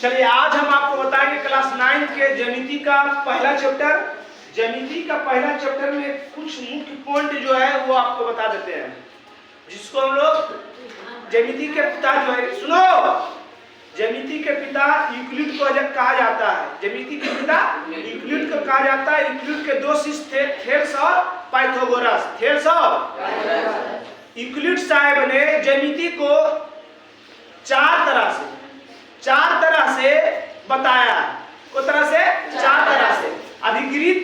चलिए आज हम आपको बताएंगे क्लास 9 के ज्यामिति का पहला चैप्टर। ज्यामिति का पहला चैप्टर में कुछ मुख्य पॉइंट जो है वो आपको बता देते हैं, जिसको हम लोग ज्यामिति के पिता जो है, सुनो, ज्यामिति के पिता यूक्लिड को कहा जाता है। ज्यामिति के पिता यूक्लिड को कहा जाता है। यूक्लिड के दो शिष्य थे, थेल्स और पाइथागोरस। थेल्स और यूक्लिड साहब ने ज्यामिति को चार तरह से बताया। को तरह से? चार तरह से। अभिगृत,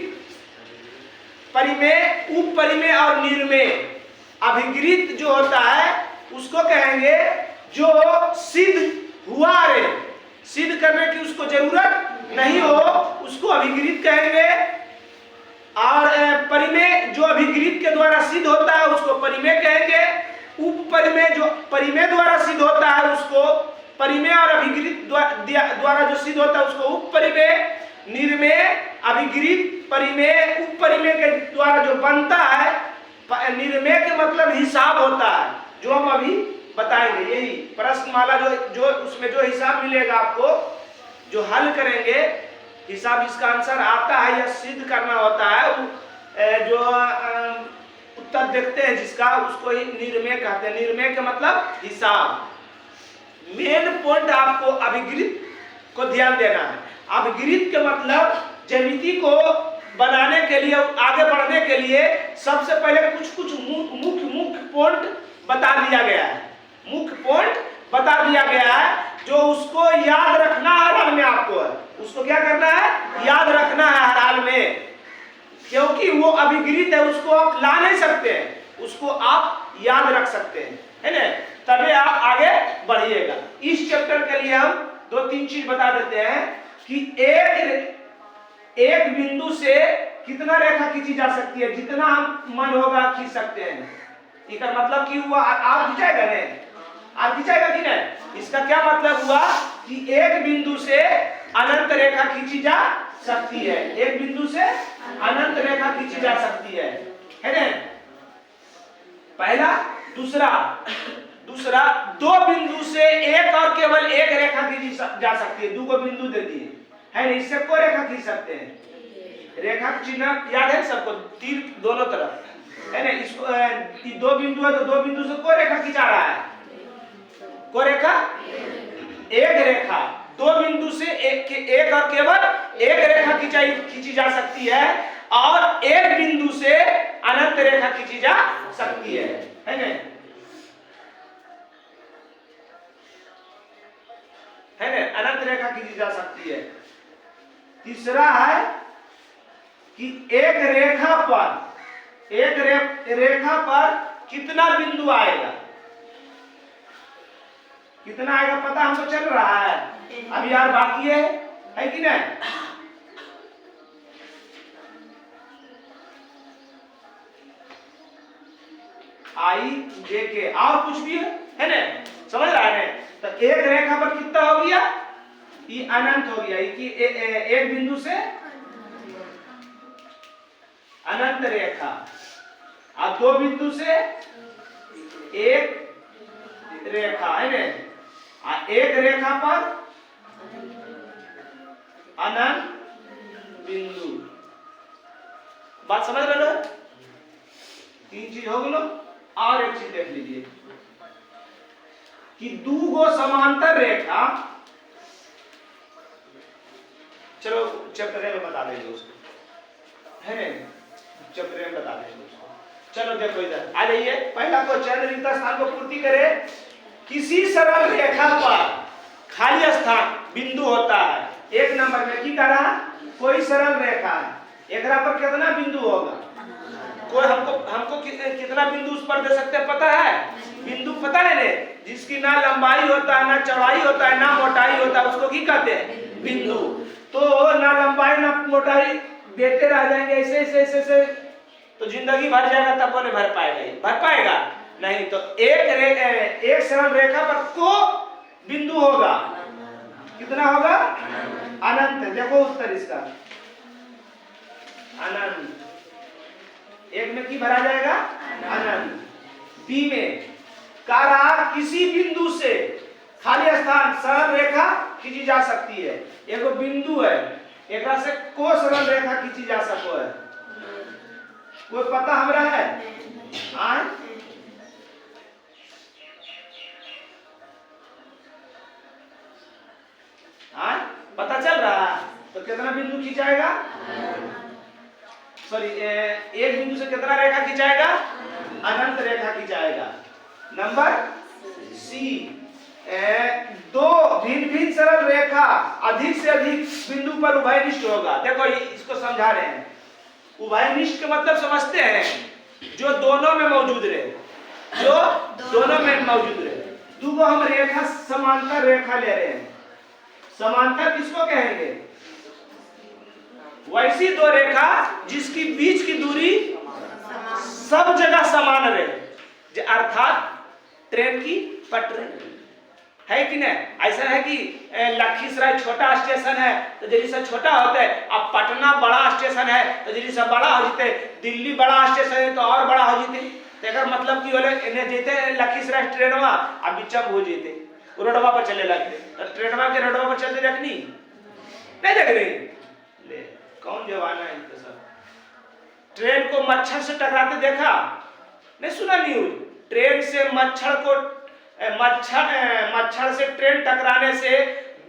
परिमेय, उपपरिमेय और निर्मेय। अभिगृत जो होता है उसको कहेंगे जो सिद्ध हुआ रे, सिद्ध करने की उसको जरूरत नहीं हो, उसको अभिगृत कहेंगे। और परिमेय जो अभिगृत के द्वारा सिद्ध होता है उसको परिमेय कहेंगे। उपपरिमेय जो परिमेय द्वारा सिद्ध होता है उसको परिमेय, और अभिगृत द्वारा जो सिद्ध होता है उसको उपपरिमेय। निर्मेय, अभिगृत, परिमेय, उपपरिमेय के द्वारा जो बनता है, निर्मेय के मतलब हिसाब होता है, जो हम अभी बताएंगे। यही प्रश्नमाला जो उसमें जो हिसाब मिलेगा आपको, जो हल करेंगे, हिसाब इसका आंसर आता है या सिद्ध करना होता है, जो उत्तर देखते हैं जिसका, उसको ही निर्मेय कहते हैं। निर्मेय का मतलब हिसाब। मेन पॉइंट आपको अभिगृत को ध्यान देना है। अभिगृत के मतलब ज्यामिति को बनाने के लिए, आगे बढ़ने के लिए सबसे पहले कुछ मुख्य पॉइंट बता दिया गया है। मुख्य पॉइंट बता दिया गया है जो उसको याद रखना हर हाल में आपको है। उसको क्या करना है? याद रखना है हर हाल में, क्योंकि वो अभिगृत है, उसको आप ला नहीं सकते हैं, उसको आप याद रख सकते हैं, है ना? तभी आप आगे बढ़िएगा। इस चैप्टर के लिए हम दो तीन चीज बता देते हैं कि एक बिंदु से कितना रेखा खींची जा सकती है। जितना हम मन होगा खींच सकते हैं। इसका मतलब कि हुआ आप खींचाएगा नहीं, आप खींचाएगा कि नहीं? इसका क्या मतलब हुआ कि एक बिंदु से अनंत रेखा खींची जा सकती है। एक बिंदु से अनंत रेखा खींची जा सकती है ना? पहला। दूसरा दो बिंदु से एक और केवल एक रेखा खींची जा सकती है। दो बिंदु दे दिए है ना, इससे कोई रेखा खींच सकते हैं। रेखा चिन्ह याद है सबको, तीर दोनों तरफ है ना। इसको दो बिंदु है तो दो बिंदु से कोई रेखा खींचा रहा है, कोई रेखा, एक रेखा। दो बिंदु से एक और केवल एक रेखा खींची जा सकती है, और एक बिंदु से अनंत रेखा खींची जा सकती है ना? है ना? अनंत रेखा खींची जा सकती है। तीसरा है कि एक रेखा पर कितना बिंदु आएगा, कितना आएगा पता हमको चल रहा है, अभी यार बाकी है कि नहीं? आई जे के और कुछ भी है ना, समझ रहा है? तो एक रेखा पर कितना हो गया? ये अनंत हो गया। कि एक बिंदु से अनंत रेखा, और दो बिंदु से एक रेखा है ना। एक रेखा पर अनंत बिंदु। बात समझ रहे हो? तीन चीज हो गई। और एक चीज देख लीजिए कि दो समांतर रेखा, चलो चैप्टर में बता देंगे उसको, है ना? चैप्टर में बता देंगे उसको। चलो देखो इधर आ जाइए। पहला क्वेश्चन, रिक्त स्थान को पूर्ति करे। किसी सरल रेखा पर खाली स्थान बिंदु होता है। एक नंबर में की कह रहा, कोई सरल रेखा है, एकरा पर कितना बिंदु होगा? कोई हमको कितना बिंदु उस पर दे सकते हैं पता है? बिंदु पता है ने, जिसकी ना लंबाई होता है, ना चौड़ाई होता है, ना मोटाई होता है, उसको की कहते हैं? बिंदु। तो ना लंबाई ना मोटाई देते रह जाएंगे ऐसे, तो जिंदगी भर जाएगा, तब वो नहीं भर पाएगा नहीं। तो एक सरल रेखा पर को बिंदु होगा, कितना होगा? अनंत। देखो उत्तर इसका अनंत। एक में की भरा जाएगा? अनंत। बी में कह रहा किसी बिंदु से खाली स्थान सरल रेखा खींची जा सकती है। एगो बिंदु है, एकरा से को सरल रेखा खींची जा सको है। कोई पता हमरा है? आए आए पता चल रहा है? तो कितना बिंदु खींचाएगा? सॉरी, एक बिंदु से कितना रेखा खींचाएगा? अनंत रेखा खींचाएगा। नंबर सी, दो भिन्न भिन्न सरल रेखा अधिक से अधिक बिंदु पर उभयनिष्ठ होगा। देखो इसको समझा रहे हैं। उभयनिष्ठ का मतलब समझते हैं? जो दोनों में मौजूद रहे, जो दोनों में मौजूद रहे। दूगो हम रेखा समांतर रेखा ले रहे हैं। समांतर किसको कहेंगे? वैसी दो रेखा जिसकी बीच की दूरी सब जगह समान रहे, अर्थात ट्रेन की पटरी है कि नहीं? ऐसा है कि लखीसराय छोटा स्टेशन है तो जैसा छोटा होता है, अब पटना बड़ा स्टेशन है तो जैसा बड़ा हो जाते, दिल्ली बड़ा स्टेशन है तो और बड़ा हो जाते। तो मतलब कि बोले जेते लखीसराय ट्रेनवा अब बिचम हो जेते, रोडवा पर चले लगते। तो ट्रेनवा के रोडवा पर चलते देखनी नहीं देख रही? ले कौन जवाना है तो सब। ट्रेन को मच्छर से टकराते देखा नहीं? सुना न्यूज? ट्रेन से मच्छर को मच्छर से ट्रेन टकराने से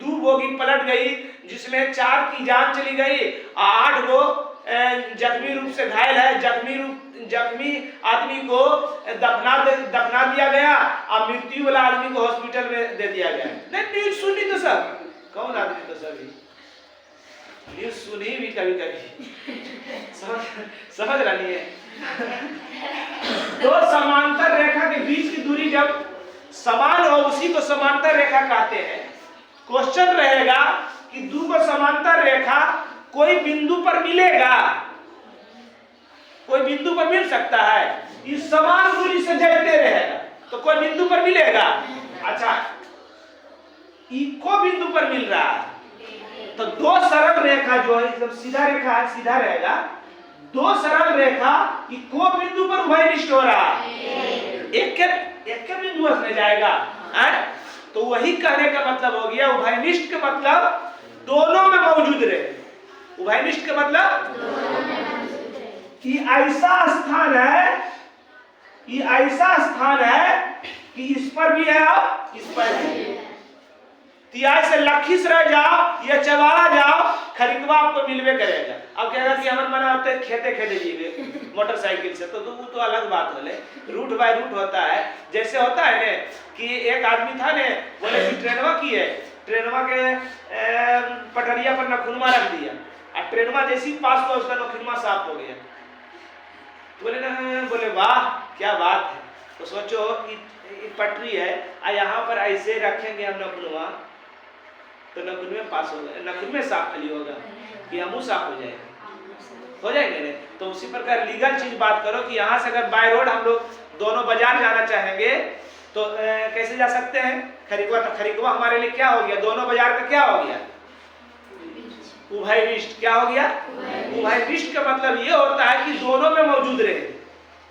2 बोगी पलट गई, जिसमें 4 की जान चली गई, 8 गो जख्मी रूप से घायल है। जख्मी आदमी को दफना दिया गया और मृत्यु वाला आदमी को हॉस्पिटल में दे दिया गया। नहीं न्यूज सुनी तो सब? कौन आदमी तो सभी न्यूज सुनी भी कभी कभी समझ रही है। दो समांतर रेखा के बीच की दूरी जब समान हो उसी को समांतर रेखा कहते हैं। क्वेश्चन रहेगा कि दो को समांतर रेखा कोई बिंदु पर मिलेगा? कोई बिंदु पर मिल सकता है? इस समान दूरी से जाते रहेगा तो कोई बिंदु पर मिलेगा? अच्छा, इको बिंदु पर मिल रहा है तो दो सरल रेखा जो है एकदम सीधा रेखा है, सीधा रहेगा। दो सरल रेखा इको बिंदु पर उभयनिष्ठ हो रहा है, एक के बिंदु में जाएगा है? तो वही कहने का मतलब हो गया उभयनिष्ठ का मतलब दोनों में मौजूद रहे। उभयनिष्ठ का मतलब कि ऐसा स्थान है, कि ऐसा स्थान है कि इस पर भी है और इस पर भी है। तिहाई से लखीसराय जाओ या चवाड़ा जाओ, खरीदवा आपको मिलवे करेगा। अब कहेगा कि हमारे मना होते खेते जीवे मोटरसाइकिल से, तो वो तो अलग बात होले। रूट बाय रूट होता है। जैसे होता है ने कि एक आदमी था ने, बोले कि ट्रेनवा की है, ट्रेनवा के पटरिया पर नखुनमा रख दिया और ट्रेनवा जैसी पास हुआ उसका नखुनमा साफ हो गया। बोले ना, बोले वाह क्या बात है। तो सोचो पटरी है और यहाँ पर ऐसे रखेंगे हम नखुनमा तो नखुन में पास होगा, नखुन में साफ खाली होगा कि हम साफ हो जाएंगे नहीं। तो उसी प्रकार लीगल चीज बात करो कि यहाँ से अगर बाय रोड हम लोग दोनों बाजार जाना चाहेंगे तो कैसे जा सकते हैं? खरीकवा। तो खरीकवा हमारे लिए क्या हो गया? दोनों बाजार का क्या हो गया? उभयनिष्ठ। क्या हो गया? उभयनिष्ठ का मतलब ये होता है कि दोनों में मौजूद रहे।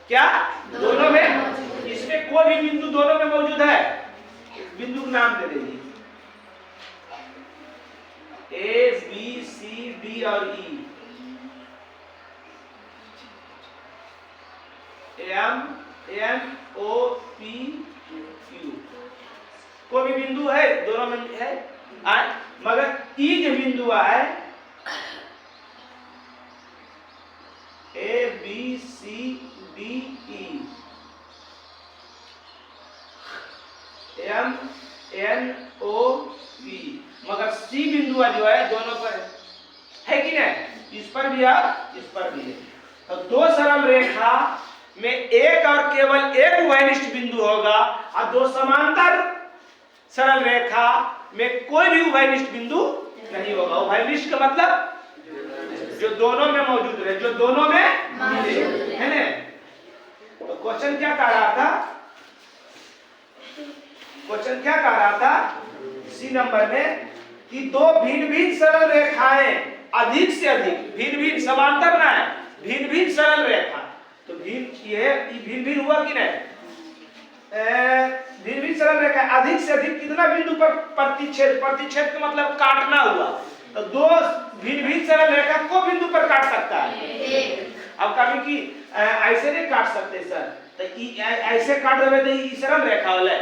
क्या? दोनों में। इसमें कोई भी बिंदु दोनों में मौजूद है? बिंदु का नाम दे दीजिए। ए बी सी डी और E, M N O P Q. कोई भी बिंदु है दोनों में है, मगर ई जो बिंदु है A B C D E, M N O P, मगर सी बिंदु जो है दोनों पर है कि नहीं? इस पर भी है, इस पर भी है। तो दो सरल रेखा में एक और केवल एक उभयनिष्ठ बिंदु होगा और दो समांतर सरल रेखा में कोई भी उभयनिष्ठ बिंदु नहीं होगा। उभयनिष्ठ का मतलब जो दोनों में मौजूद रहे, जो दोनों में है ना। तो क्वेश्चन क्या कह रहा था? क्वेश्चन क्या कह रहा था सी नंबर में कि दो भिन्न भिन्न सरल रेखाएं अधिक से अधिक, भिन्न भिन्न समांतर ना है, भिन्न भिन्न सरल रेखा। तो भिन्न भिन्न हुआ कि नहीं? भिन्न भिन्न सरल रेखा, अधिक से अधिक कितना बिंदु पर प्रतिच्छेद, प्रतिच्छेद का मतलब काटना हुआ, तो दो भिन्न भिन्न सरल रेखा को बिंदु पर काट सकता है। अब कभी की ऐसे नहीं काट सकते सर, तो ऐसे काट देवे तो ई सरल रेखा होले,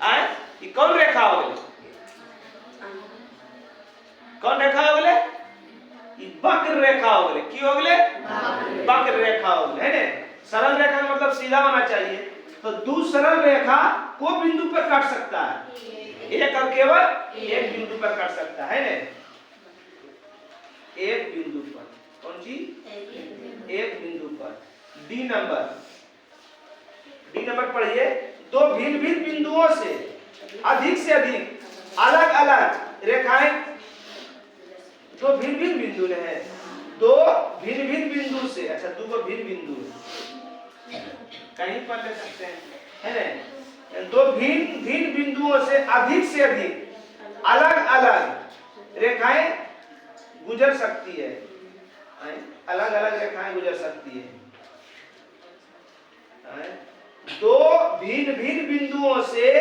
आय ई कौन रेखा होले, कौन रेखा होले, ई वक्र रेखा होले, की होले, वक्र रेखा होले, है ने। सरल रेखा का मतलब सीधा होना चाहिए, तो दो सरल रेखा को बिंदु पर काट सकता है, एक और केवल एक बिंदु पर काट सकता है, ने एक बिंदु पर, कौन सी, एक बिंदु पर। डी नंबर पढ़िए, दो भिन्न भिन्न बिंदुओं से अधिक अलग अलग रेखाएं, दो भिन्न भिन्न बिंदु है, दो भिन्न भिन्न बिंदु से, अच्छा दो को भिन्न बिंदु कहीं पर ले सकते हैं, है ना। दो भिन्न भिन्न बिंदुओं से अधिक अलग अलग रेखाएं गुजर सकती है, अलग अलग रेखाएं गुजर सकती है। दो भिन्न भिन्न बिंदुओं से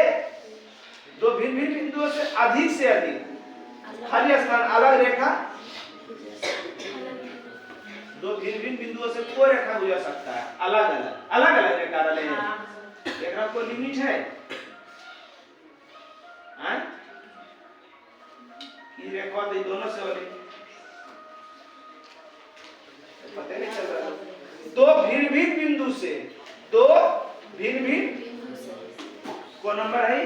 अधिक खाली स्थान अलग रेखा, दो भिन्न भिन्न बिंदुओं से कोई रेखा गुजर सकता है, अलग अलग रेखा रहे हैं, रेखा को लिमिट है, ये रेखा तो दोनों से वाली पता नहीं चल रहा। दो भिन्न भिन्न बिंदु से, दो भिन्न भिन्न को नंबर है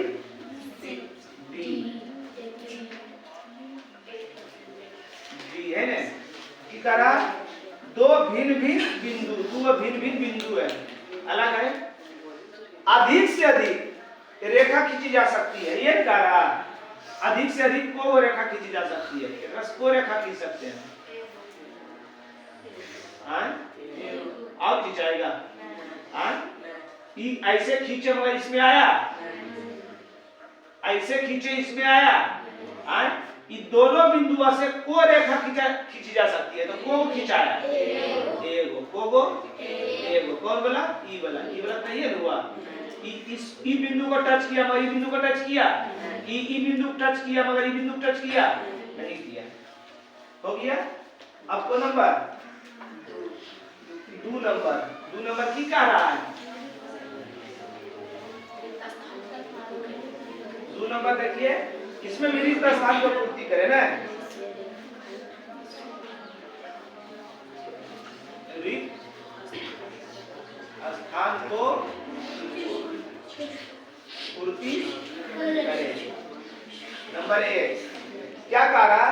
डी है ना, की करा दो भिन्न भिन्न बिंदु है, अलग है, अधिक से अधिक रेखा खींची जा सकती है, ये करा अधिक से अधिक को रेखा खींची जा सकती है, को रेखा खींच सकते हैं, और खींचाएगा, ऐसे खींचे मगर इसमें आया, ऐसे खींचे इसमें आया, ये दोनों बिंदुओं से को रेखा खींची जा सकती है, तो को खींचाया एगो, कौन बोला, ई बोला तो ये हुआ, इस ई बिंदु को टच किया मगर ई बिंदु को टच किया, ई बिंदु टच किया मगर ई बिंदु टच किया नहीं किया, हो गया। अब को नंबर दो नंबर की कह रहा है, दो नंबर देखिए, इसमें भी रिक्त स्थान को पूर्ति करे ना, रिक्त स्थान को पूर्ति करे। नंबर एक क्या कह रहा,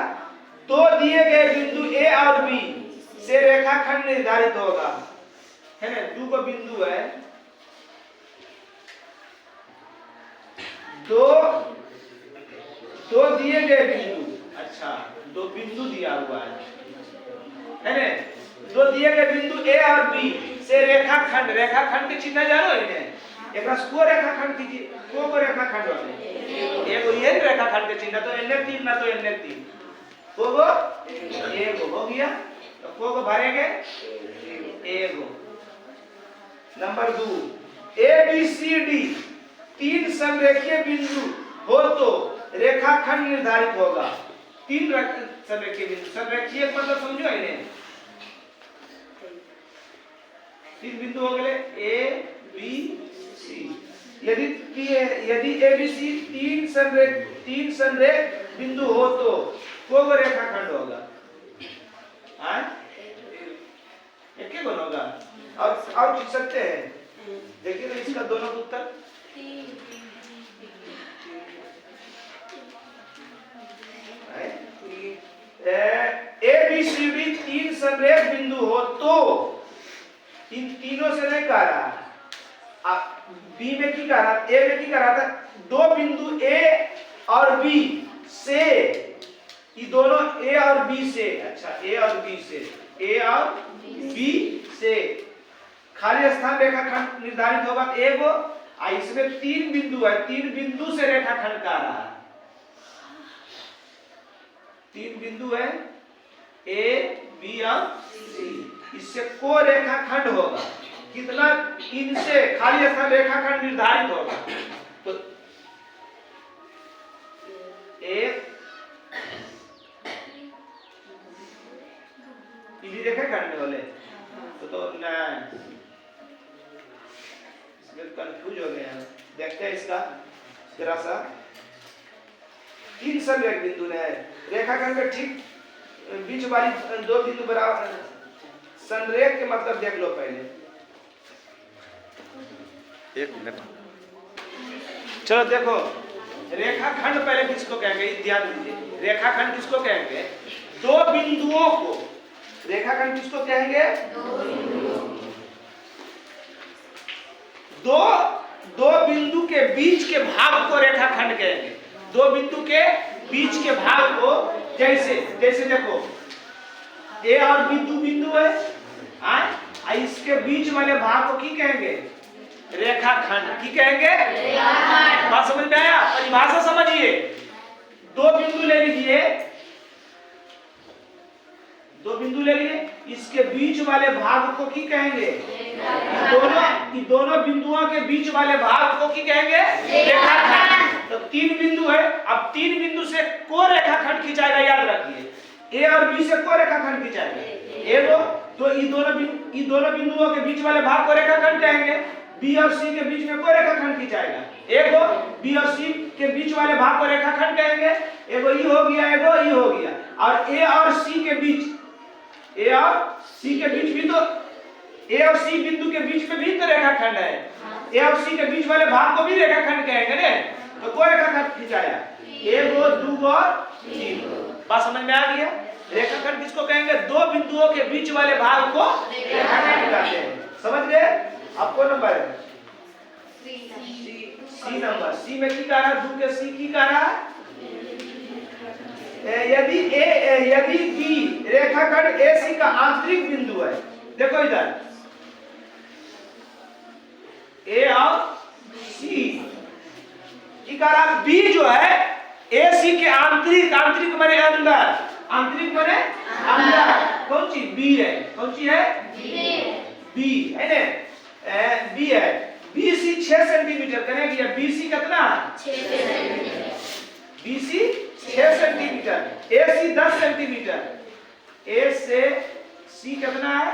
तो दिए गए बिंदु ए और बी से रेखाखंड निर्धारित होगा, है ना। दो को बिंदु है, दो दिए गए बिंदु, अच्छा दो बिंदु दिया हुआ है ना, दो दिए गए बिंदु ए और बी से रेखाखंड के चिन्ह जानो इन्हें, एक को रेखाखंड कीजिए, को रेखाखंड होते हैं, एक ये रेखाखंड के चिन्ह, तो एन 3 ना तो एन 3, को एक हो गया, तो को भरेंगे एक। Number 2, A B C D तीन समरेखीय बिंदु हो तो रेखाखंड निर्धारित होगा। तीन समरेखीय बिंदु, समरेखीय मतलब समझो इन्हें, तीन बिंदु हो गए ए बी सी, यदि ए बी सी तीन संरेख बिंदु हो तो को रेखाखंड होगा, एक ही गुण होगा। और पूछ सकते हैं, देखिए तो इसका दोनों उत्तर ए बी सी डी तीन संरेख बिंदु हो तो, इन तीनों से नहीं कह रहा, बी में की कह रहा, ए में की कह रहा था, दो बिंदु ए और बी से, ये दोनों ए और बी से, अच्छा ए और बी से खाली स्थान रेखाखंड निर्धारित होगा एगो, इसमें तीन बिंदु है, तीन बिंदु से रेखाखंड का रहा है, तीन बिंदु है ए बी और सी, इससे को रेखाखंड होगा, कितना, इनसे खाली स्थान रेखाखंड निर्धारित होगा, तो देखे काटने वाले तो नहीं, कंफ्यूज हो गए हैं। देखते हैं इसका जरा सा। 3 संरेख बिंदु है, रेखाखंड के ठीक बीच वाली 2 बिंदु बराबर। संरेख के मतलब देख लो पहले, 1 मिनट। चलो देखो, रेखाखंड पहले किसको कहेंगे, ध्यान दीजिए। रेखाखंड किसको कहेंगे, 2 बिंदुओं को। रेखाखंड किसको कहेंगे, दो बिंदु के बीच के भाग को रेखाखंड कहेंगे। 2 बिंदु के बीच के भाग को, जैसे देखो ए और बी 2 बिंदु है, इसके बीच वाले भाग को की कहेंगे, रेखाखंड। की कहेंगे, रेखाखंड। बात समझ में आया? परिभाषा समझिए। 2 बिंदु ले लीजिए, 2 बिंदु ले लिए, इसके बीच वाले भाग को की कहेंगे, दोनों बिंदुओं के बीच वाले भाग को की कहेंगे, रेखाखंड। तो 3 बिंदु है, अब 3 बिंदु से को रेखाखंड खींचाएगा, याद रखिए। ए और बी से को रेखाखंड खींचाएगा, तो ये दोनों बिंदुओं के बीच वाले भाग को रेखाखंड कहेंगे। बी और सी के बीच में को रेखाखंड खींचाएगा, एगो बी और सी के बीच वाले भाग को रेखाखंड कहेंगे। एगो ई हो गया, एगो ई हो गया। और ए और सी के बीच, ए और सी के बीच भी तो, ए और सी बिंदु के बीच में भी तो रेखाखंड है। ए और सी के बीच वाले भाग को भी रेखाखंड कहेंगे ने। तो को रेखाखंड खींचाया, एगो, दूगो और तीन। बात समझ में आ गया? रेखाखंड किसको कहेंगे, 2 बिंदुओं के बीच वाले भाग को रेखाखंड कहते हैं। समझ गए? आपको नंबर है सी नंबर। सी में की कह रहा, 2 के सी की कह रहा। यदि बी रेखाखंड एसी का आंतरिक बिंदु है, देखो इधर ए और सी की कह रहा, बी जो है एसी के आंतरिक माने अंदर, आंतरिक माने अंदर। कौन सी बी है, कौन सी है, बी है ना, बी है। बीसी 6 सेंटीमीटर करेंगे, बीसी कितना, 6 centimetre. BC 6 centimetre, AC 10 centimetre. A से सी कितना है,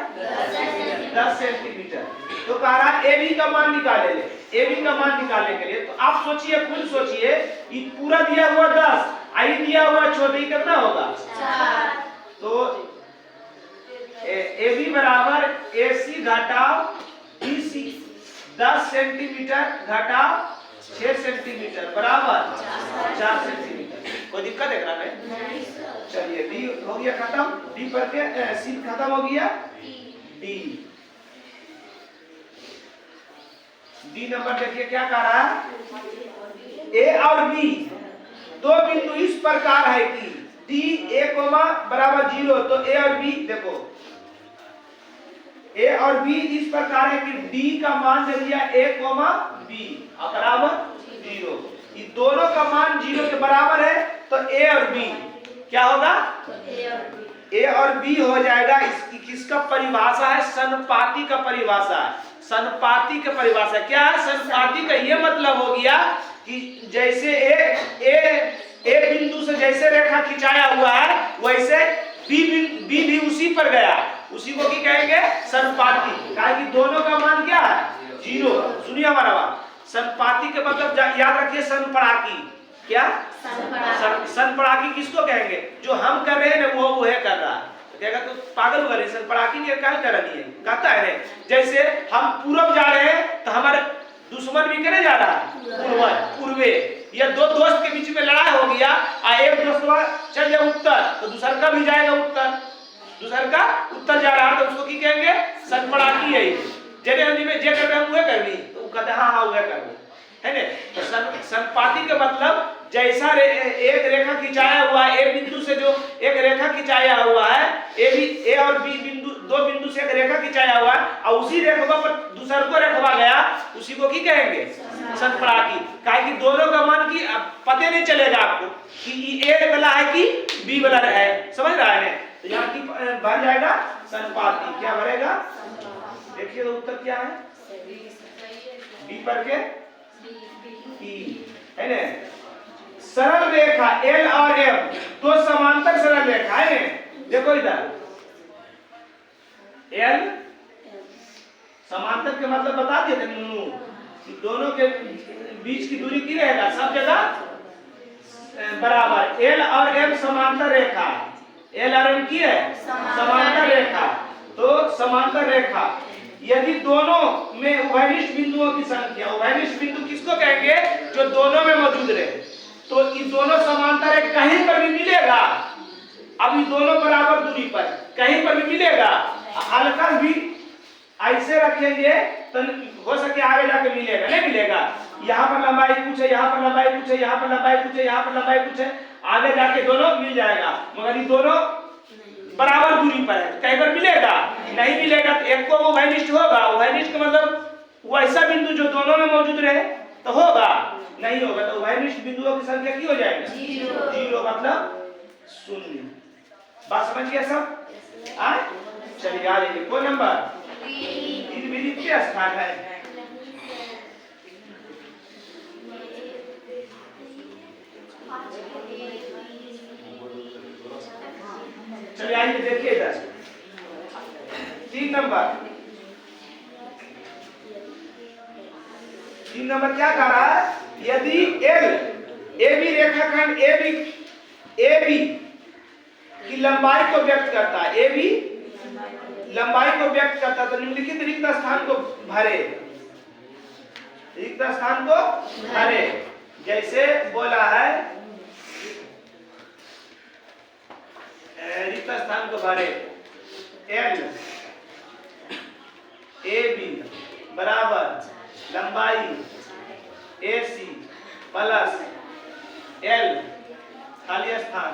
10 सेंटीमीटर। तो कह रहा ए बी का मान निकाले ले। ए बी का मान निकालने के लिए तो आप सोचिए, खुद सोचिए, ये पूरा दिया हुआ 10, आई दिया हुआ 14, कितना होगा, 4। तो ए बी बराबर ए सी घटाओ बी सी, 10 सेंटीमीटर घटाओ 6 सेंटीमीटर बराबर 4 सेंटीमीटर। कोई दिक्कत है ग्राफ में? चलिए डी हो गया खत्म, डी पर के सी खत्म हो गया। डी नंबर देखिए क्या कह रहा है, ए और बी 2 बिंदु इस प्रकार है कि डी ए कोमा बराबर 0। तो ए और बी देखो, ए और बी इस प्रकार है कि डी का मान दे दिया ए कोमा बी बराबर 0। ये दोनों का मान 0 के बराबर है, तो ए और बी क्या होगा, ए और बी हो जाएगा। किसका परिभाषा है, सनुपाती का परिभाषा है। सनुपाती का परिभाषा क्या है, सनुपाती का ये मतलब हो गया कि जैसे ए बिंदु से जैसे रेखा खिंचाया हुआ है, वैसे बी भी उसी पर गया, उसी को की कहेंगे सनुपाती। कहा कि दोनों का मान क्या है, 0। सुनिए हमारा बात, सनुपाती के मतलब याद रखिए, सनपड़ाकी। क्या, सनपड़ाकी किसको कहेंगे, जो हम कर रहे हैं ना वो कर रहा है। कहेगा तो पागल हुआ, सनपड़ाकी नहीं क्या कर रही है, कहता है रे। जैसे हम पूरब जा रहे हैं तो हमारे दुश्मन भी करे जा रहा है पूर्वे, या 2 दोस्त के बीच में लड़ाई हो गया, एक दोस्त चल जाए उत्तर, तो दूसरा का भी जाएगा उत्तर, दूसरा का उत्तर जा रहा है, तो उसको की कहेंगे सनपड़ाकी है। जेने हिंदी में जे कर रहे हैं वो करनी, तो कहते हाँ हाँ वो करनी है ना। तो सनपाती का मतलब जैसा एक रेखा खिंचाया हुआ है, ए बिंदु से जो एक रेखा खिंचाया हुआ है, ए और बी बिंदु 2 बिंदु से एक रेखा खिंचाया हुआ है, और उसी रेखा पर दूसरा को रेखा गया, उसी को की कहेंगे सनपड़ाकी। काहे कि दोनों का मान की पता नहीं चलेगा आपको कि ए वाला है कि बी वाला है, समझ रहा है। तो यहाँ की भर जाएगा सनपाती। क्या भरेगा, देखिए तो उत्तर क्या है, बी पर के है ना। सरल रेखा एल और एम 2 समांतर सरल रेखा है। देखो इधर एल समांतर के मतलब बता दिए थे नुनू कि दोनों के बीच की दूरी की रहेगा सब जगह बराबर। एल और एम समांतर रेखा, एल और एम की है समांतर रेखा। तो समांतर रेखा यदि दोनों में उभयनिष्ठ बिंदुओं की संख्या, उभयनिष्ठ बिंदु किसको कहेंगे जो दोनों में मौजूद रहे, तो ये दोनों समांतर है, कहीं पर भी मिलेगा। अब ये दोनों बराबर दूरी पर कहीं पर भी मिलेगा, हल्का भी ऐसे रखेंगे तो हो सके आगे जाके मिलेगा, नहीं मिलेगा। यहाँ पर लंबाई कुछ है, यहाँ पर लंबाई कुछ है, यहाँ पर लंबाई कुछ है, यहाँ पर लंबाई कुछ है, आगे जाके दोनों मिल जाएगा, मगर ये दोनों बराबर दूरी पर है, कहीं पर मिलेगा नहीं मिलेगा। तो एक को उभयनिष्ठ होगा, उभयनिष्ठ का मतलब वैसा बिंदु जो दोनों में मौजूद रहे तो होगा, नहीं होगा तो उभयनिष्ठ बिंदुओं की संख्या क्या हो जाएगा जीरो, मतलब शून्य। बात समझ गया सब? चलिए आ जाइए, कौन नंबर द्वितीय स्थान है। चलिए आइए देखिए इधर 3 नंबर। 3 नंबर क्या कह रहा है, यदि एल ए बी रेखाखंड ए बी की लंबाई को व्यक्त करता है, ए बी लंबाई को व्यक्त करता तो निम्नलिखित रिक्त स्थान को भरे, रिक्त स्थान को भरे। जैसे बोला है रिक्त स्थान को भरे, एल ए बी बराबर लंबाई ए सी प्लस एल खाली स्थान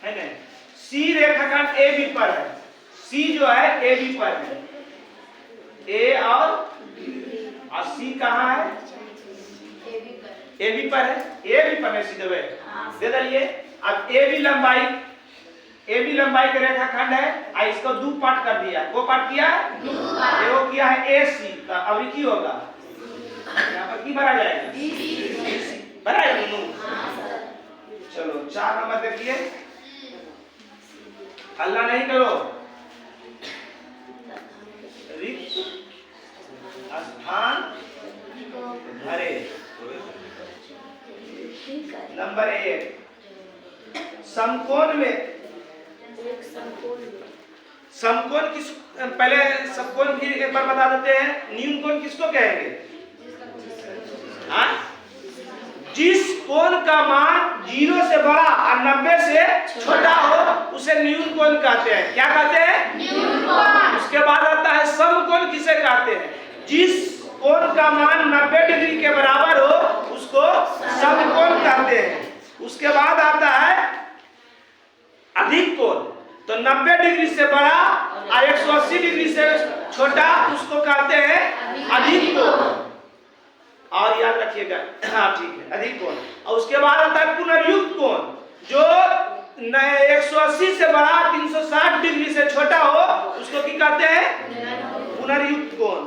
है ना, सी रेखाखंड ए बी पर है, सी जो है ए बी पर है, ए और सी कहाँ है ए बी पर है, ए बी पर है सीधे दे दिए। अब ए बी लंबाई का रेखाखंड है, इसको 2 पार्ट कर दिया, वो पार्ट किया एगो किया है ए सी, तो अभी की होगा यहाँ पर की भरा जाएगा भरा जाएगा। चलो 4 नंबर देखिए, हल्ला नहीं करो, रिक्त स्थान भरे। नंबर 1 समकोण में, समकोण किस, पहले समकोण भी एक बार बता देते हैं, न्यून कोण किसको कहेंगे? जिस कोण का मान 0 से बड़ा और 90 से छोटा हो उसे न्यून कोण कहते हैं। क्या कहते हैं? न्यून कोण। उसके बाद आता है समकोण, किसे कहते हैं? जिस कोण का मान 90 डिग्री के बराबर हो उसको समकोण कहते हैं। उसके बाद आता है अधिक कोण, तो 90 डिग्री से बड़ा और 180 डिग्री से छोटा उसको कहते हैं अधिक कोण। और याद रखिएगा, हाँ ठीक है, अधिक कोण। और उसके बाद आता है पुनर्युक्त कोण, जो 180 से बड़ा 360 डिग्री से छोटा हो उसको क्या कहते हैं? पुनर्युक्त कोण।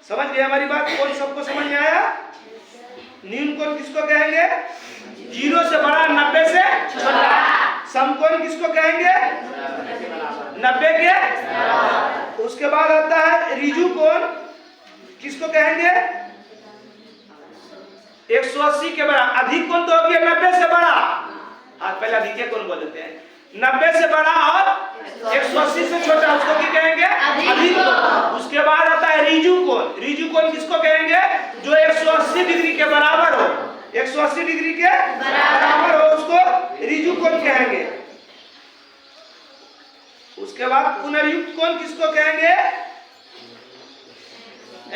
समझ गए हमारी बात? कोण सबको समझ में आया? न्यून कोण किसको कहेंगे? 0 से बड़ा 90 से छोटा। समकोण किसको कहेंगे? 90 के। उसके बाद आता है ऋजु कोण, किसको कहेंगे? 180 के बराबर। अधिक कोण तो हो गया 90 से बड़ा, हाँ पहले अधिक कोण बोल देते हैं, 90 से बड़ा और 180 से छोटा उसको क्या कहेंगे? अधिक कोण। उसके बाद आता है ऋजु कोण। ऋजु कोण किसको कहेंगे? जो 180 डिग्री के बराबर हो, 180 डिग्री के बराबर हो उसको ऋजु कोण कहेंगे। उसके बाद पुनर्युक्त कोण किसको कहेंगे?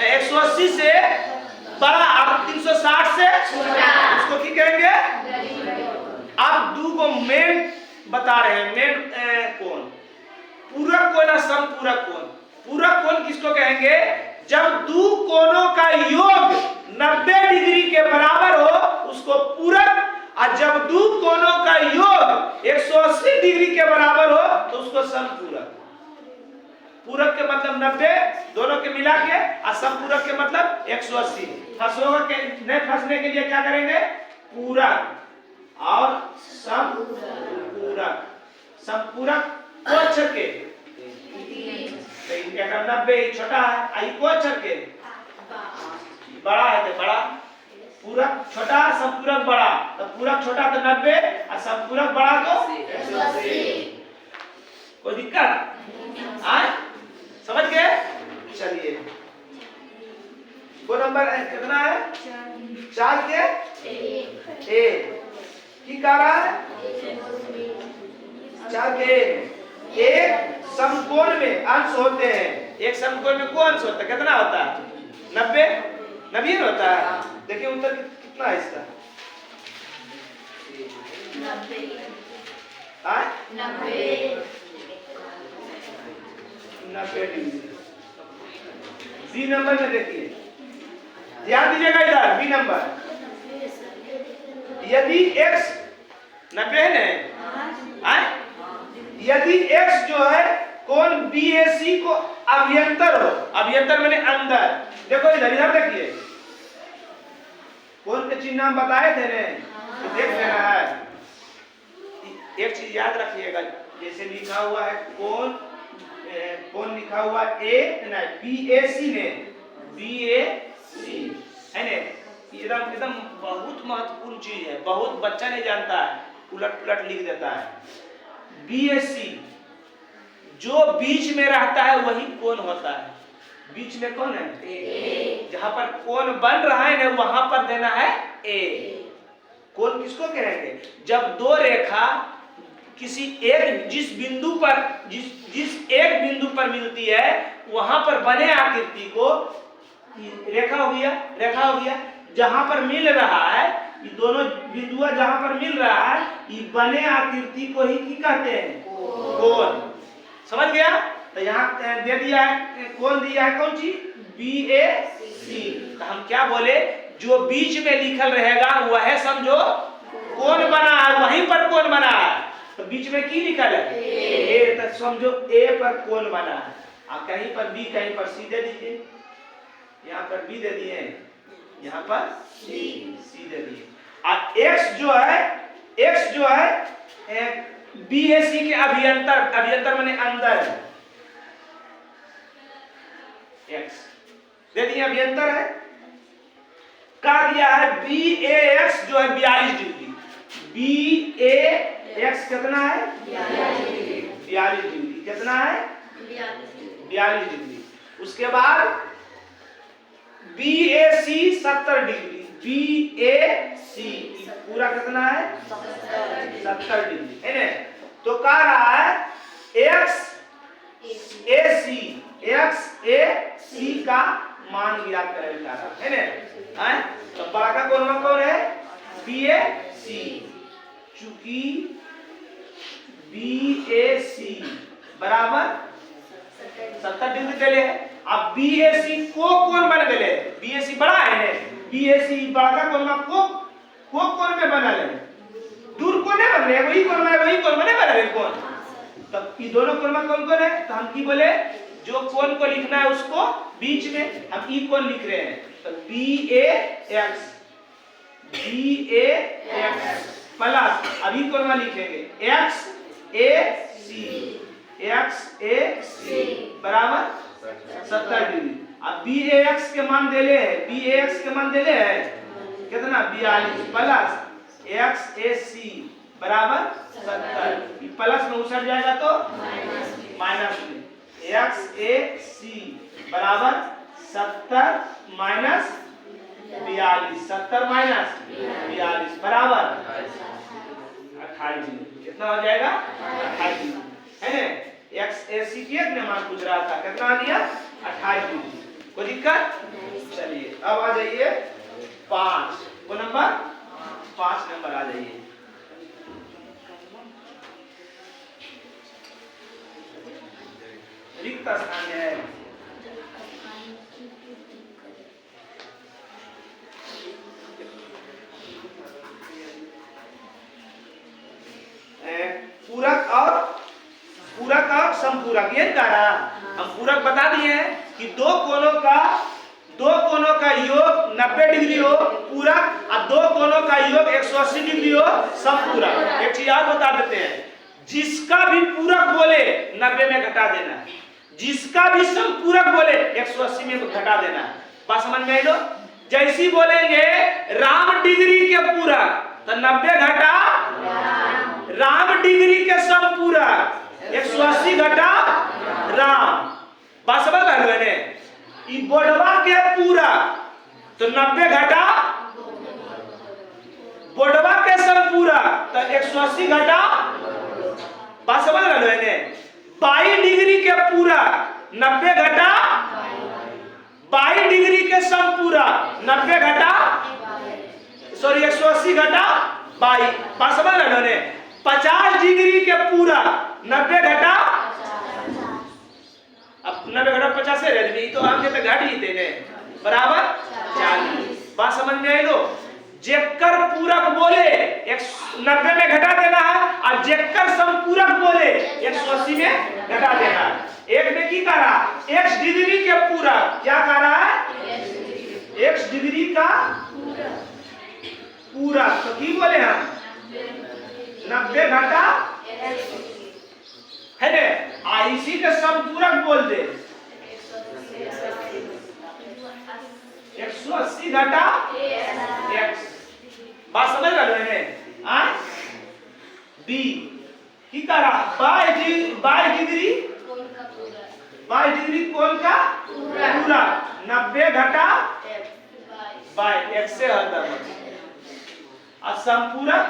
180 से बड़ा और 360 से छोटा उसको क्या कहेंगे? अब 2 को मेन बता रहे हैं, मेन कोण, पूरक कोण और समपूरक कोण। पूरक कोण किसको कहेंगे? जब 2 कोणों का योग 90 डिग्री के बराबर हो उसको पूरक, और जब 2 कोणों का योग 180 डिग्री के बराबर हो तो उसको समपूरक। पूरक के मतलब 90 दोनों के मिला के, और समपूरक के मतलब 180। फंसोगे के नहीं फंसने के लिए क्या करेंगे? पूरक और समपूरक। समपूरक पक्ष के तो पूरक छोटा तो 90 और संपूरक बड़ा तो 180। कोई दिक्कत आए? समझ गए? चलिए वो नंबर कितना है? 4 के एक की कह रहा है 4 के एक समकोण में अंश होते हैं। एक समकोण में कौन अंश होता है? कितना होता है? 90 90 होता है। देखिए उत्तर कितना है इसका? 90 डिग्री। बी नंबर में देखिए, ध्यान दीजिएगा इधर बी नंबर। यदि x 90 है ना, यदि x जो है कोण BAC को अभियंतर हो, अभियंतर माने अंदर। देखो इधर इधर देखिए, कोण के चिन्ह हम बताए थे ने, तो देख लेना है। एक चीज याद रखिएगा, जैसे लिखा हुआ है कोण लिखा हुआ A ना BAC ने, BAC है ने, एकदम एकदम बहुत महत्वपूर्ण चीज है, बहुत बच्चा नहीं जानता है, उलट पुलट लिख देता है। BAC जो बीच में रहता है वही कोण होता है। बीच में कौन है? A। जहां पर कोण बन रहा है ना वहां पर देना है A। कोण किसको कहेंगे? जब दो रेखा किसी एक जिस बिंदु पर जिस एक बिंदु पर मिलती है वहां पर बने आकृति को रेखा हो गया। जहां पर मिल रहा है, ये दोनों बिंदुआ जहां पर मिल रहा है, ये बने आकृति को ही कहते हैं कोण। समझ गया? तो यहाँ दे दिया है, कोण दिया है कौन सी? BAC। तो हम क्या बोले? जो बीच में लिखल रहेगा वह समझो कोण बना है, वहीं पर कोण बना है। तो बीच में की लिखा है? A। तो समझो A पर कोण बना है। आप कहीं पर B, कहीं पर C दे दीजिए। यहाँ पर B दे दिए, यहाँ पर C दे दिए। और X जो है BAC के अभियंतर माने अंदर है। X दे दिए, अभियंतर है। कहा दिया है BAX जो है 42 डिग्री। BAX कितना है? 42 डिग्री। कितना है? 42 डिग्री। उसके बाद BAC 70 डिग्री। BAC पूरा कितना है? 70 डिग्री है ना। तो कह रहा है XAC का मान ज्ञात करें जा रहा है ना। तो बड़ा का कौन है? BAC। चूंकि BAC बराबर 70 डिग्री चले है। अब BAC को कौन बन गए? BAC बड़ा है, BAC बड़ा का कोण में बना ले, दूर कोण नहीं बन रहे, वही कोण में बने बन रहे कोण। तब ये दोनों कोण में कौन है? तो हम की बोले जो कोण को लिखना है उसको बीच में हम ई कोण लिख रहे हैं। तो BAX प्लस अभी कोण में लिखेंगे XAC बराबर 70 डिग्री। अब BAX के मान देले है कितना? 42 प्लस XAC बराबर 70। ये प्लस में उछल जाएगा तो माइनस में। XAC बराबर 70 माइनस 42, 70 माइनस 42 बराबर 28 डिग्री। कितना हो जाएगा? 28 डिग्री है ना। XAC की एक मान पूछ रहा था, कितना आ गया? 28 डिग्री। कोई दिक्कत? चलिए अब आ जाइए 5 को नंबर 5 नंबर आ जाइए। रिक्त स्थान है। पूरक और समपूरक, ये कह रहा। हम पूरक बता दिए हैं कि दो कोणों का योग 90 डिग्री हो पूरक और दो कोणों का योग 180 डिग्री हो समपूरक। एक चीज और बता देते हैं, जिसका भी पूरक बोले 90 में घटा देना, जिसका भी समपूरक बोले 180 में घटा देना। बात समझ में आई लो? जैसी बोलेंगे राम डिग्री के पूरक तो 90 घटा राम डिग्री के संपूरक 180 घटा राम। बात समझ रहे ने? ई बोर्डवा के पूरा तो 90 घटा बोर्डवा के संपूरक तो 180 घटा। बात समझ रहे ने? 22 डिग्री के पूरा 90 घटा 22 डिग्री के संपूरक 90 घटा 180 घटा 22। बात समझ रहे ने? 50 डिग्री के पूरा 90 घटा अब 90 घटा 50 है रेडमी तो हम जब घट ही देने बराबर 40। बात समझ में आई लो? जेकर पूरक बोले 90 में घटा देना है और जेकर संपूरक बोले 180 में घटा देना है। एक में की कह रहा x डिग्री के पूरक क्या कह रहा है x डिग्री का पूरक तो की बोले हम 90 घटा है ने इसी के संपूरक बोल दे 180 घटा x। बात समझ रहे हैं? बी की कह रहा 22 डिग्री कोण का पूरा 90 घटा 22 x से हटा और संपूरक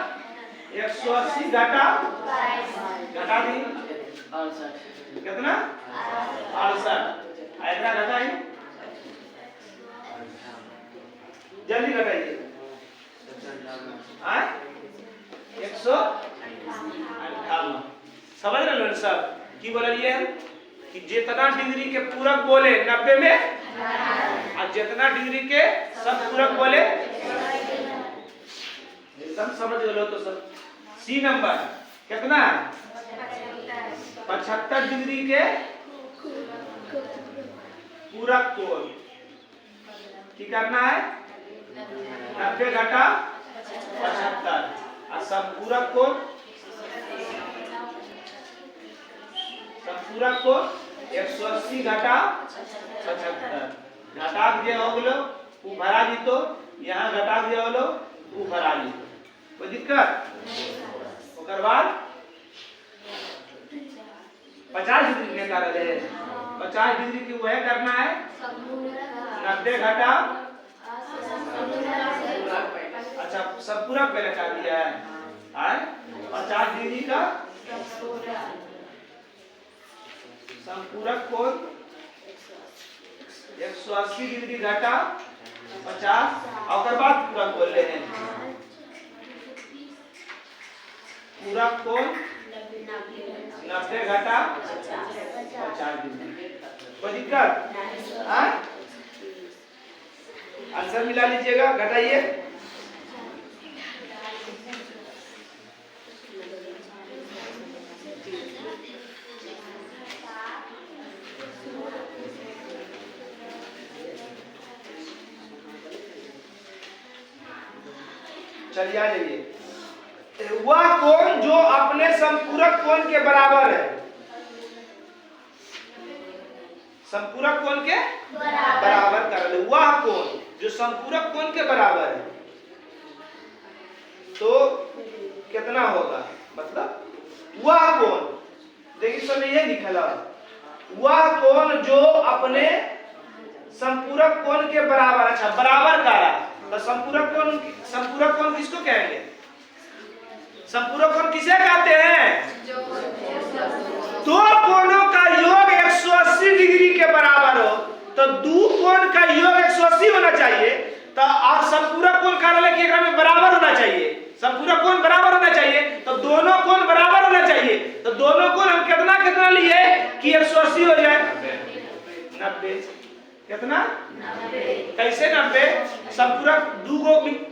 180 घटा दी कितना 68 ऐसा घटाई जल्दी घटाइए 158। समझ रहे हो सब की बोलिए कि जितना डिग्री के पूरक बोले 90 में और जितना डिग्री के संपूरक बोले एकदम समझ लो तो सब। सी नंबर कितना है 75 डिग्री के पूरक कोण की करना है 90 घटा 75 और संपूरक कोण 180 घटा 75 घटा दिया हो गलो वो भरा दी तो यहाँ घटा दिया हो लो वो भरा दी कोई दिक्कत ओकर बाद 50 डिग्री में कर रहे 50 डिग्री की वह करना है 90 घटा अच्छा संपूरक पहले कर दिया है 50 डिग्री का संपूरक कोण 180 डिग्री घटा 50 और बाद पूरक बोल रहे हैं पूरक कोण 90 घटा 50 डिग्री। कोई दिक्कत? आंसर मिला लीजिएगा घटाइए चलिए आ जाइए। वह कोण जो अपने संपूरक कोण के बराबर है संपूरक कोण के बराबर कर ले वह कोण जो संपूरक कोण के बराबर है तो कितना होगा मतलब वह कोण देखिए इसमें ये लिखा है वह कोण जो अपने संपूरक कोण के बराबर। अच्छा बराबर का तो संपूरक कोण किसको कहेंगे? संपूरक कोण किसे कहते हैं? दो कोणों का योग 180 डिग्री के बराबर हो तो दो कोण का योग 180 होना चाहिए तो और संपूरक कोण का में बराबर होना चाहिए संपूरक कोण बराबर होना चाहिए तो दोनों कोण बराबर होना चाहिए तो दोनों कोण हम कितना लिए कि 180 हो जाए 90 कितना 90 कैसे 90 संपूरक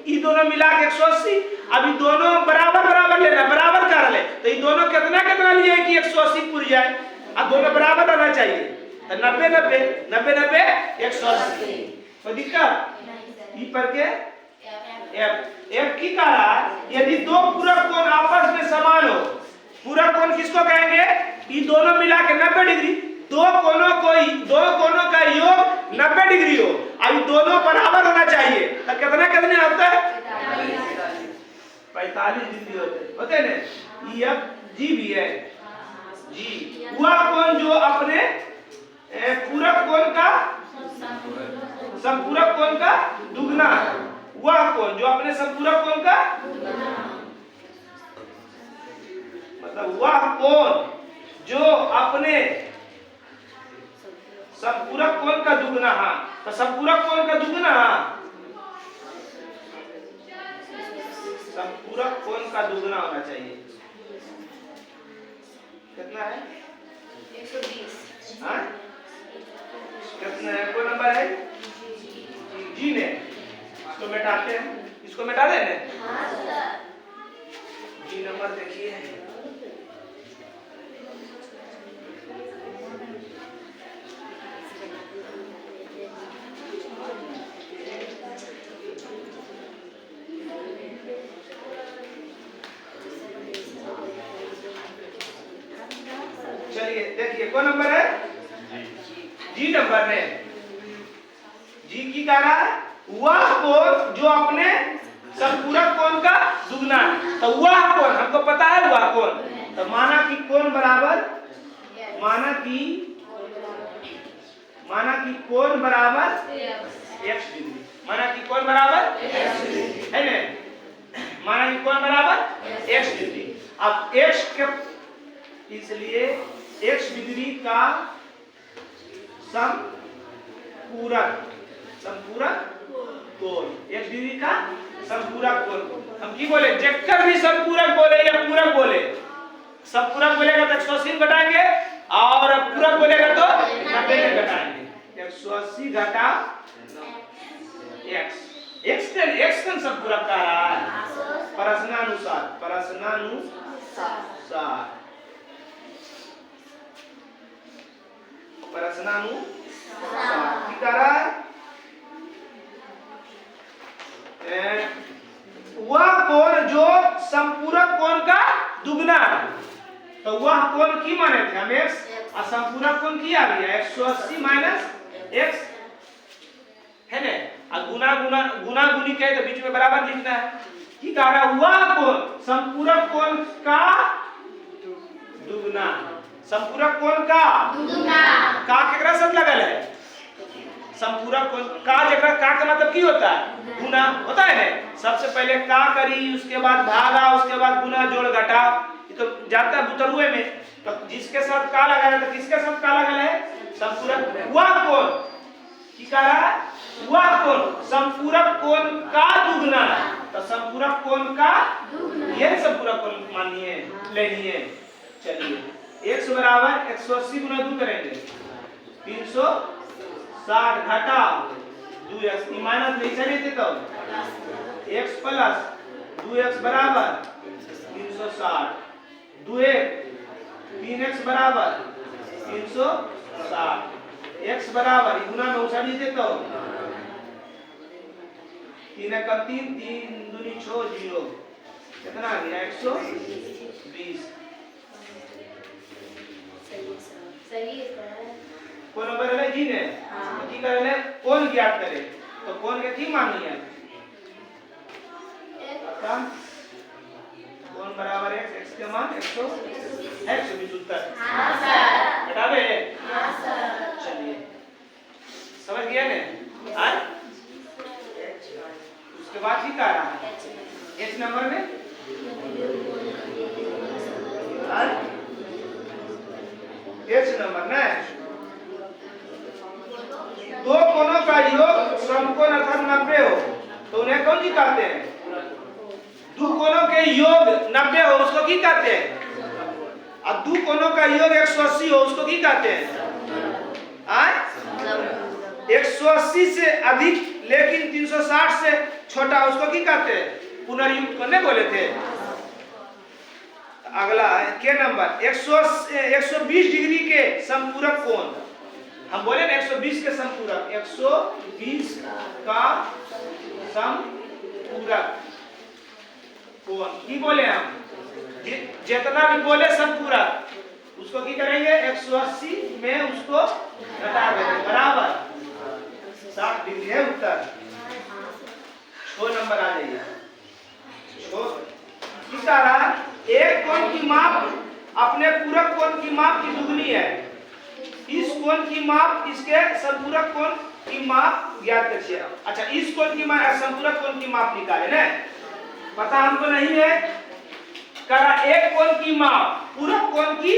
ई दोनों मिला के 180 अभी दोनों बराबर लेना बराबर कर ले तो ये दोनों कितना लिए कि 180 पूरी जाए अब दोनों बराबर रहना चाहिए तो 90 180 कोई दिक्कत ई पर के एफ की कह रहा है यदि दो पूरक कोण आपस में समान हो पूरक कोण किसको कहेंगे? ये दोनों मिला के 90 डिग्री दो कोणों का योग 90 डिग्री हो अभी दोनों बराबर होना चाहिए तो कितना होता है 45 डिग्री होते हैं ना। ई एफ जी भी है जी। वह कोण जो अपने पूरक कोण का संपूरक कोण का दुगना है। वह कोण जो अपने संपूरक कोण का मतलब वह कोण जो अपने संपूरक कोण का दुगना है। तो संपूरक कोण का दुगना संपूरक कोण का दुगना होना चाहिए। कितना है 120। हाँ कितना है कोई नंबर है जी ने। इसको मिटाते हैं, इसको मिटा देने जी नंबर देखिए। चलिए देखिए कौन नंबर है जी नंबर में। जी की कह रहा है वह कोण जो अपने संपूरक कोण का दुगना है। तो वह कोण हमको पता है वह कोण। तो माना कि कोण बराबर माना कि कोण बराबर x डिग्री। माना कि कोण बराबर है ना। माना कि कोण बराबर x डिग्री। अब x के इसलिए x डिग्री का संपूरक कोण x डिग्री का संपूरक कोण हम की बोले जेकर भी संपूरक बोले या पूरक बोले। संपूरक बोलेगा तो 180 घटाएंगे और पूरक बोलेगा तो 90 घटाएंगे। 180 घटा x का संपूरक का रहा है प्रश्नानुसार की कह रहा है वह कोण जो संपूरक कोण का दुगना है। तो वह कोण की माने थे हम x और संपूरक कोण की आ गया 180 माइनस x है ना। और गुना गुनी कहे तो बीच में बराबर लिखना है। की कह रहा वह कोण संपूरक कोण का दुगना। संपूरक कोण का दुगना का केकरा साथ लगल है संपूरक कोण का जगह का मतलब की होता है गुना होता है ना। सबसे पहले का करी उसके बाद भागा उसके बाद गुना जोड़ घटा। ये तो जाता है बुतरुए में। तो जिसके साथ का लगा है तो किसके साथ का लगा है संपूरक। वह कोण की कह रहा है वह कोण संपूरक कोण का दुगना। तो संपूरक कोण का यह संपूरक कोण मानिए लेनी है। चलिए x बराबर 180 गुना 2 करेंगे 360 घटा 2x माइनस नहीं चले थे तो x प्लस 2x बराबर 360 2x 3x बराबर 360 x बराबर गुना में उछाल थे तो 3 का 3 3 दूनी 6 0 कितना आ गया 120। कोण नंबर है जी ने की करे कोण ज्ञात करे। तो कोण के की माननी है कोण बराबर x के मान 120 उत्तर। हां सर घटावे। हां सर चलिए समझ गया ने आज। उसके बाद ही कह रहा है h नंबर में h नंबर ना दो कोणों का योग समकोण अर्थात 90 हो तो उन्हें कौन जी कहते हैं। दो कोणों के योग 90 हो उसको की कहते हैं। और दो कोणों का योग 180 हो उसको की कहते हैं। 180 से अधिक लेकिन 360 से छोटा उसको की कहते हैं पुनर्युक्त करने बोले थे। अगला है के नंबर 120 डिग्री के संपूरक कोण। हम बोले ना 120 के संपूरक 120 का संपूरक कोण की बोले हम जितना भी बोले संपूरक उसको की करेंगे 180 में उसको घटा देंगे बराबर 60 डिग्री है उत्तर। 6 नंबर आ जाइए 6 ठीक कह रहा है, एक कोण की माप अपने पूरक कोण की माप की दुगनी है। इस कोण की माप इसके संपूरक कोण की माप ज्ञात करिए। अच्छा, इस कोण की माप संपूरक कोण की माप निकाले ना, पता हमको नहीं है। करा एक कोण की माप पूरक कोण की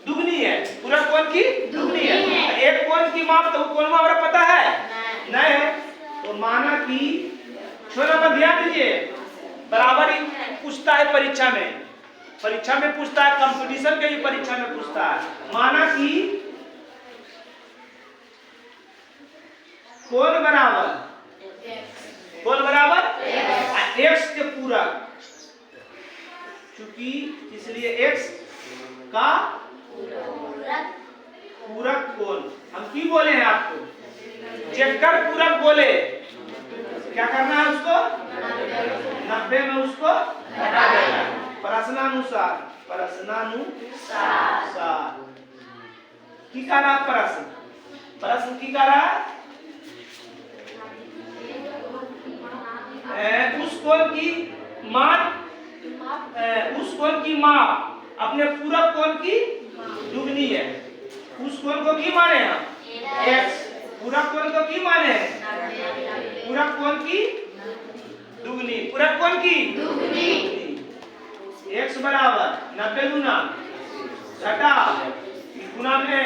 दुगनी है, पूरक कोण की दुगनी है। एक कोण की माप तो कोण हमारा पता है नहीं है, तो माना कि छोटा पर ध्यान दीजिए, बराबर ही पूछता है परीक्षा में, परीक्षा में पूछता है, कंपटीशन के ही परीक्षा में पूछता है। माना कि कोण बराबर x के पूरक, चूंकि इसलिए x का पूरक कोण हम की बोले हैं आपको, जेकर पूरक बोले क्या करना है उसको 90 में उसको घटा देना, प्रश्नानुसार की कह रहा प्रश्न की कह रहा उस कोण की माप अपने पूरक कोण की दुगनी है। उस कोण को की माने हम x, पूरक कोण को की माने पूरक कोण की दुगनी, पूरक कोण की दुगनी। x बराबर 90 गुना घटा गुना में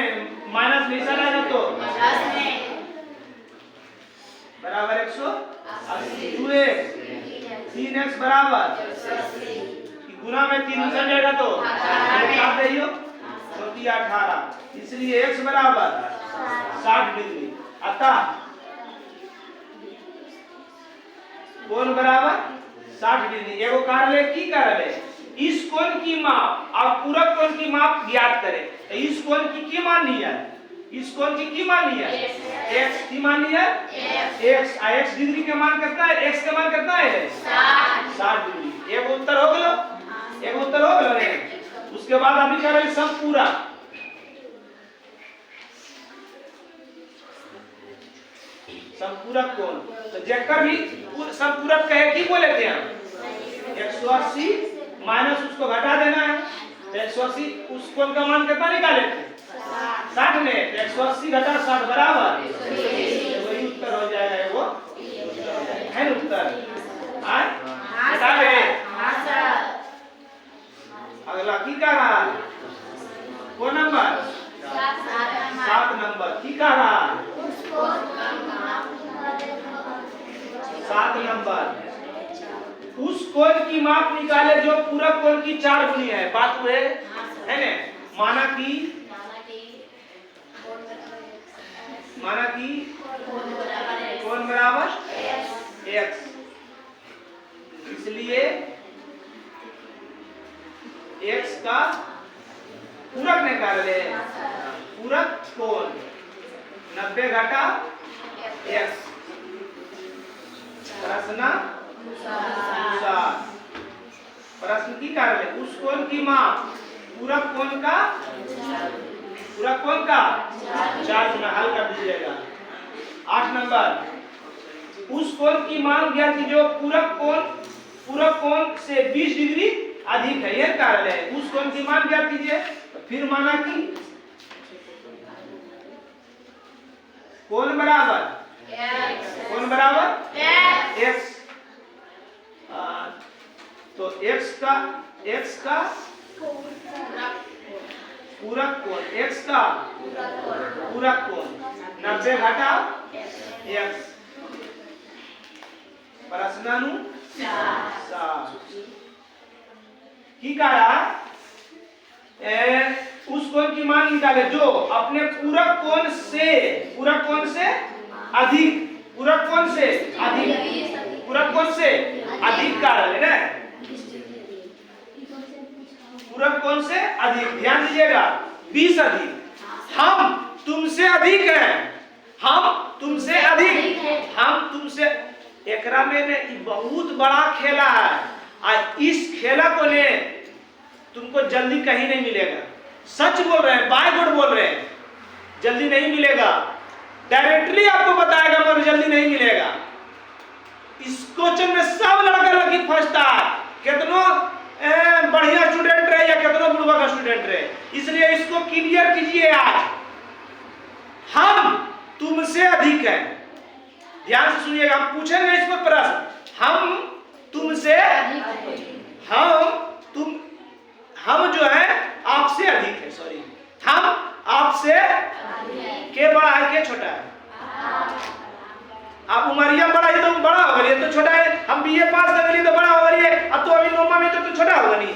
माइनस में रहेगा तो बराबर 180, 3x बराबर गुना में 3 निकल जाएगा तो आप देखियो 18, इसलिए x बराबर 60 डिग्री। अतः कोण बराबर 60 डिग्री। एगो कार्य की कार्य इस कोण की माप और पूरक कोण की माप ज्ञात करें। इस कोण की माननी है, इस कोण की माननी है x की माननी है x डिग्री के मान कितना है, x का मान कितना है 60 डिग्री। एक उत्तर हो गया, एक उत्तर हो गया। उसके बाद अभी कर रहे संपूरक, संपूरक कोण, तो जेकर भी संपूरक कहे की बोले थे हम 180 माइनस उसको घटा देना है, तो 180 उस कोण का मान कितना निकाले थे 60 में, तो 180 घटा 60 बराबर वही उत्तर हो जाएगा। वो है ना उत्तर, बता रहे। अगला की कह रहा है कौन नंबर 7 नंबर की कह रहा है 7 नंबर उस कोण की माप निकाले जो पूरक कोण की 4 गुनी है। बात हुए है ना, माना कि कोण बराबर x, इसलिए x का पूरक निकाल ले, पूरक कोण 90 घटा x प्रश्न की कार्य उस कोण की माप पूरक कोण का 4 गुना, हल कर दीजिएगा। 8 नंबर उस कोण की मान ज्ञात की जो पूरक कोण से 20 डिग्री अधिक है, यह कार्य है। उस कोण की मान ज्ञात कीजिए। फिर माना कि कोण बराबर x, तो x का पूरक कोण, x का पूरक कोण 90 घटा x प्रश्नानुसार की कहा उस कोण की मान निकाले जो अपने पूरक कोण से अधिक कारण है ना, पूरक कोण से अधिक। ध्यान दीजिएगा 20 अधिक, हम तुमसे अधिक हैं, हम तुमसे एकरा में बहुत बड़ा खेला है। इस खेला को ले तुमको जल्दी कहीं नहीं मिलेगा। सच बोल रहे हैं, बाय गुड बोल रहे हैं, जल्दी नहीं मिलेगा। डायरेक्टली आपको बताएगा मगर जल्दी नहीं मिलेगा। इस क्वेश्चन में सब लड़का लड़की फंसता है, कितनों बढ़िया स्टूडेंट रहे या कितना बुढ़वा का स्टूडेंट रहे, इसलिए इसको क्लियर कीजिए। आज हम तुमसे अधिक हैं, ध्यान से सुनिएगा, हम पूछेंगे इस पर प्रश्न। हम तुमसे, हम जो है आपसे अधिक है, सॉरी, हम आपसे के बड़ा है के छोटा है? आप उमरिया बड़ा है तो बड़ा होगा, ये तो छोटा है। हम बीए पास कर लिए तो बड़ा होगा ये, अब तो अभी 9वां में तो छोटा होगा नहीं।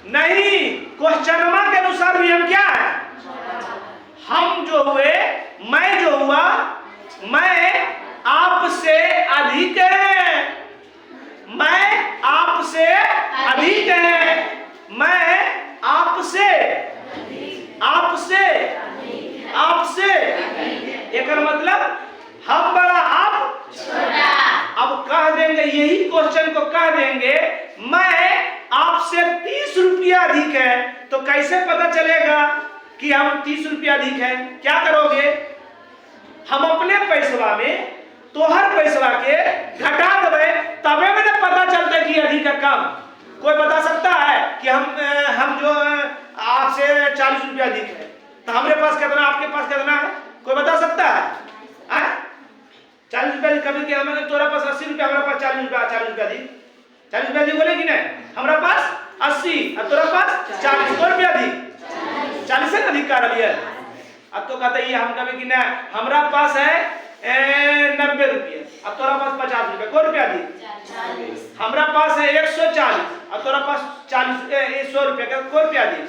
नहीं, क्वेश्चनमा के अनुसार भी हम क्या है? हम जो हुए, मैं जो हुआ, मैं आपसे अधिक है, मैं आपसे अधिक है, मैं आपसे एक मतलब हम बड़ा आप छोटा। अब कह देंगे, यही क्वेश्चन को कह देंगे मैं आपसे 30 रुपया अधिक है, तो कैसे पता चलेगा कि हम 30 रुपया अधिक है? क्या करोगे? हम अपने पैसवा में तोहर पैसवा के घटा देवे, तबे में पता चलता है कि अधिक है कम। कोई बता सकता है कि हम जो आपसे 40 रुपया अधिक है, तो हमारे पास कितना, आपके पास कितना है? कोई बता सकता है? 40 रुपया कभी कि हमें तोरा पास 80 रुपया, हमारे पास 40 रुपया अधिक, 40 रुपया अधिक बोले कि नहीं? हमारा पास 80 और तोरा पास 40, 100 रुपया अधिक, 40 से अधिक कर रही है। अब तो कहते ये हम कभी कि ना हमारा पास है 90 रुपया, अब तोरा पास 50 रुपया, कोई रुपया अधिक। हमारा पास है 140 और तोरा पास 100 रुपया, कोई रुपया अधिक।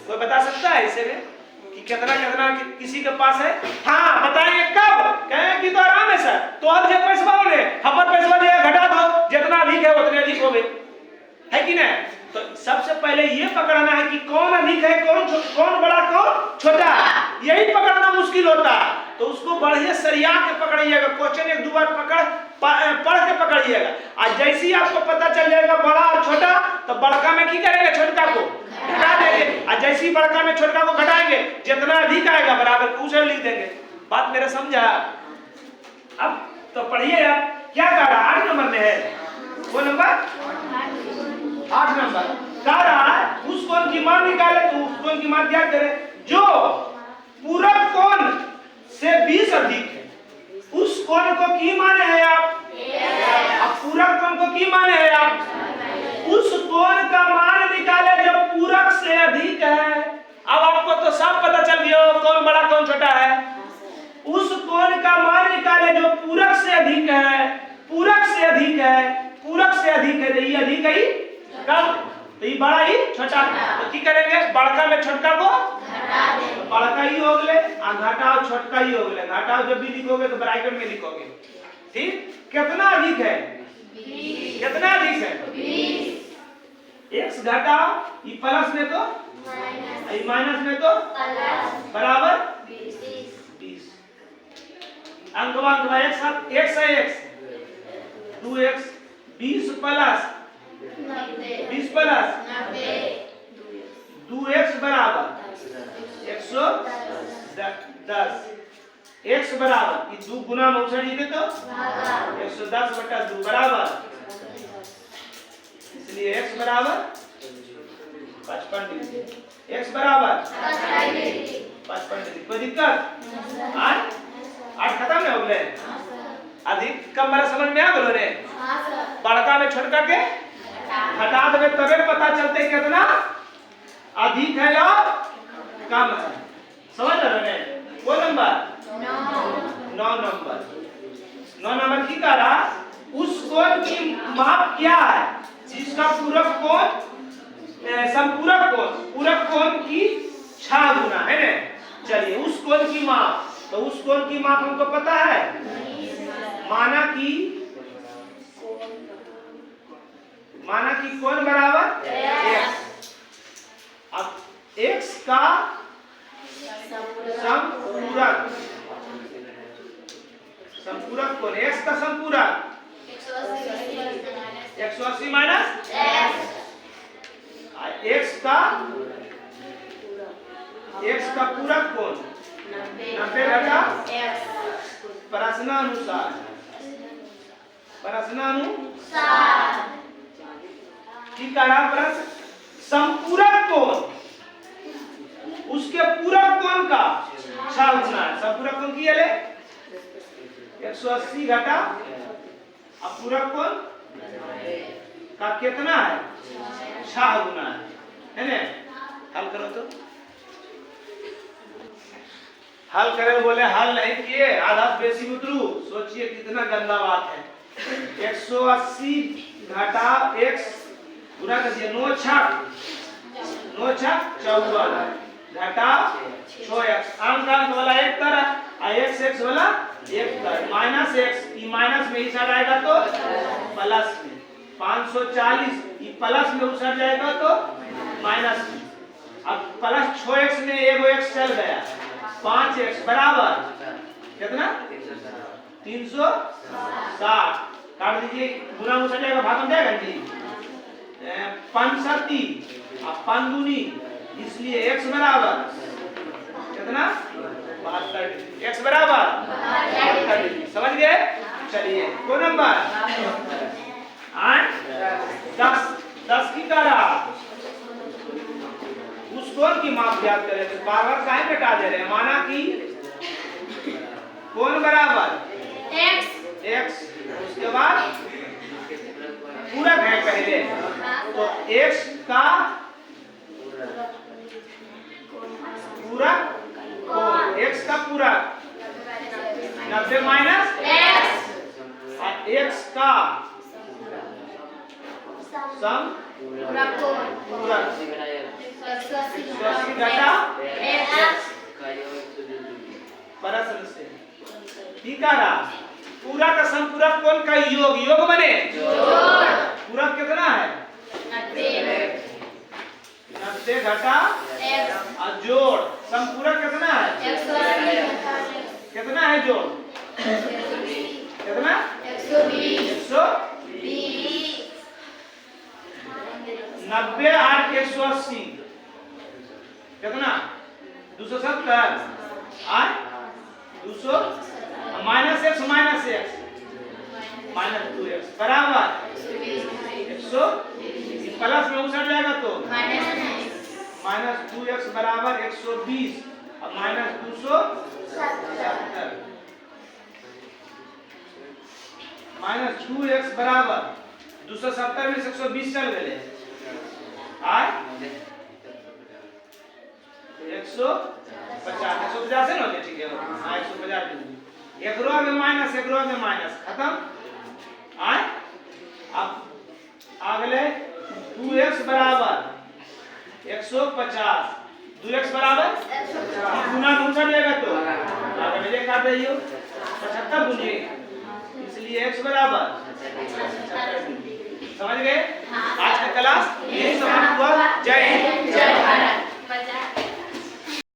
कोई बता सकता है इसे में कि कितना किसी के पास है? हाँ, बताएंगे कब? कहें कि तो आराम है सर, तो अब जो पैसा बोले हमारे पैसा जो है घटा दो, जितना अधिक है उतने अधिक हो गए, है कि नहीं? तो सबसे पहले ये पकड़ना है कि कौन अधिक है, कौन बड़ा, कौन छोटा। यही पकड़ना मुश्किल होता है, तो उसको बढ़िया सरिया के पकड़िएगा, क्वेश्चन 1-2 बार पढ़ के पकड़िएगा। आज जैसे ही आपको पता चल जाएगा बड़ा और छोटा, तो बड़का में की करेंगे? छोटका को घटा देंगे, और जैसे ही बड़का में छोटका को घटाएंगे, जितना अधिक आएगा बराबर को उसे लिख देंगे। बात मेरा समझा? अब तो पढ़िए आप क्या कह रहा है? 8 नंबर में है, वो नंबर 8 नंबर कह रहा है उस कोण की मान निकाले, तो उस कोण की मान क्या करें? जो पूरक कोण से 20 अधिक है, उस कोण को की माने हैं आप? अब पूरक कोण को की माने हैं आप? उस कोण का मान निकाले जो पूरक से अधिक है। अब आपको तो सब पता चल गया कौन बड़ा कौन छोटा है। उस कोण का मान निकाले जो पूरक से अधिक है, पूरक से अधिक है, पूरक से अधिक है, तो ये अधिक है कम, तो ये बड़ा ही छोटा। तो की करेंगे? बड़का में छोटका को घटा देंगे, बड़का ही हो गए और घटाओ छोटका ही हो गए। घटाओ जब भी लिखोगे तो ब्रैकेट में लिखोगे, ठीक? कितना अधिक है? 20। कितना अधिक है? 20। x घटाओ, ये प्लस में तो माइनस, ये माइनस में तो प्लस, बराबर 20। अंकवा x है x, 2x, 20 plus 20 plus 2x बराबर 110। x बराबर ये 2 गुना में उछल दे तो 110/2 बराबर, इसलिए x बराबर 55 डिग्री। x बराबर 55 डिग्री। कोई दिक्कत? 8 खत्म नहीं हो गए? अधिक कम मेरा समझ में आ गलो रे? बड़का में छोटका के घटा देवे, तबे पता चलते कितना अधिक है या कम है। समझ रहे हैं? वो नंबर 9 नंबर। 9 नंबर की कह रहा उस कोण की माप क्या है जिसका पूरक कोण संपूरक कोण, पूरक कोण की 6 गुना है ना। चलिए उस कोण की माप, तो उस कोण की माप हमको पता है, माना कि कोण बराबर x। अब x का संपूरक कोण, x का संपूरक 180 माइनस x का पूरक कोण 90 घटा प्रश्नानुसार ठीक है ना प्रश्न, संपूरक कोण उसके पूरक कोण का 6 गुना है। संपूरक कोण की है 180 घटा अब पूरक कोण का कितना है 6 गुना है ना। हल करो तो, हल करे बोले हल नहीं किए आधा बेसी उतरू, सोचिए कितना गंदा बात है। 180 घटा x गुना कर दिया 9 छक 54 घटा 6x अंक वाला एक तरह और x वाला एक तरह माइनस x, ई माइनस में ही सट आएगा तो प्लस में 540 ई प्लस में उसट जाएगा तो माइनस में। अब प्लस 6x में एगो x चल गया 5x बराबर कितना 360 काट दीजिए, गुना में उसट जाएगा भाग में जाएगा जी 5 अब 5 दूनी इसलिए x बराबर कितना 72 x बराबर 72। समझ गए। चलिए को नंबर 8 10 की तरह उस कोण की माप ज्ञात करें तो बार बार काहे घटा दे रहे हैं। माना कि कोण बराबर x उसके बाद पूरक है पहले तो x का पूरक कोण x का पूरक 90 माइनस और x का सम पूरक 180 घटा प्रश्न से ठीक है ना। पूरक का संपूरक कोण का योग बने पूरक कितना है 90 घटा और जोड़ संपूरक कितना है कितना है जोड़ कितना 120 90 8 180 कितना 270 आय 200 माइनस x माइनस 2x बराबर 100 प्लस में उसट जाएगा तो माइनस 2x बराबर 120 और माइनस 270 माइनस 2x बराबर 270 में 120 चल गए आय 150 है ना ठीक है 150 एक रो में माइनस खत्म आय। अब अगले 2x बराबर 150 2x बराबर गुना दूसरा जाएगा तो आगे में काट रही हो 75 गुने इसलिए x बराबर 75। समझ गए। आज का क्लास यही समाप्त हुआ। जय हिंद जय भारत।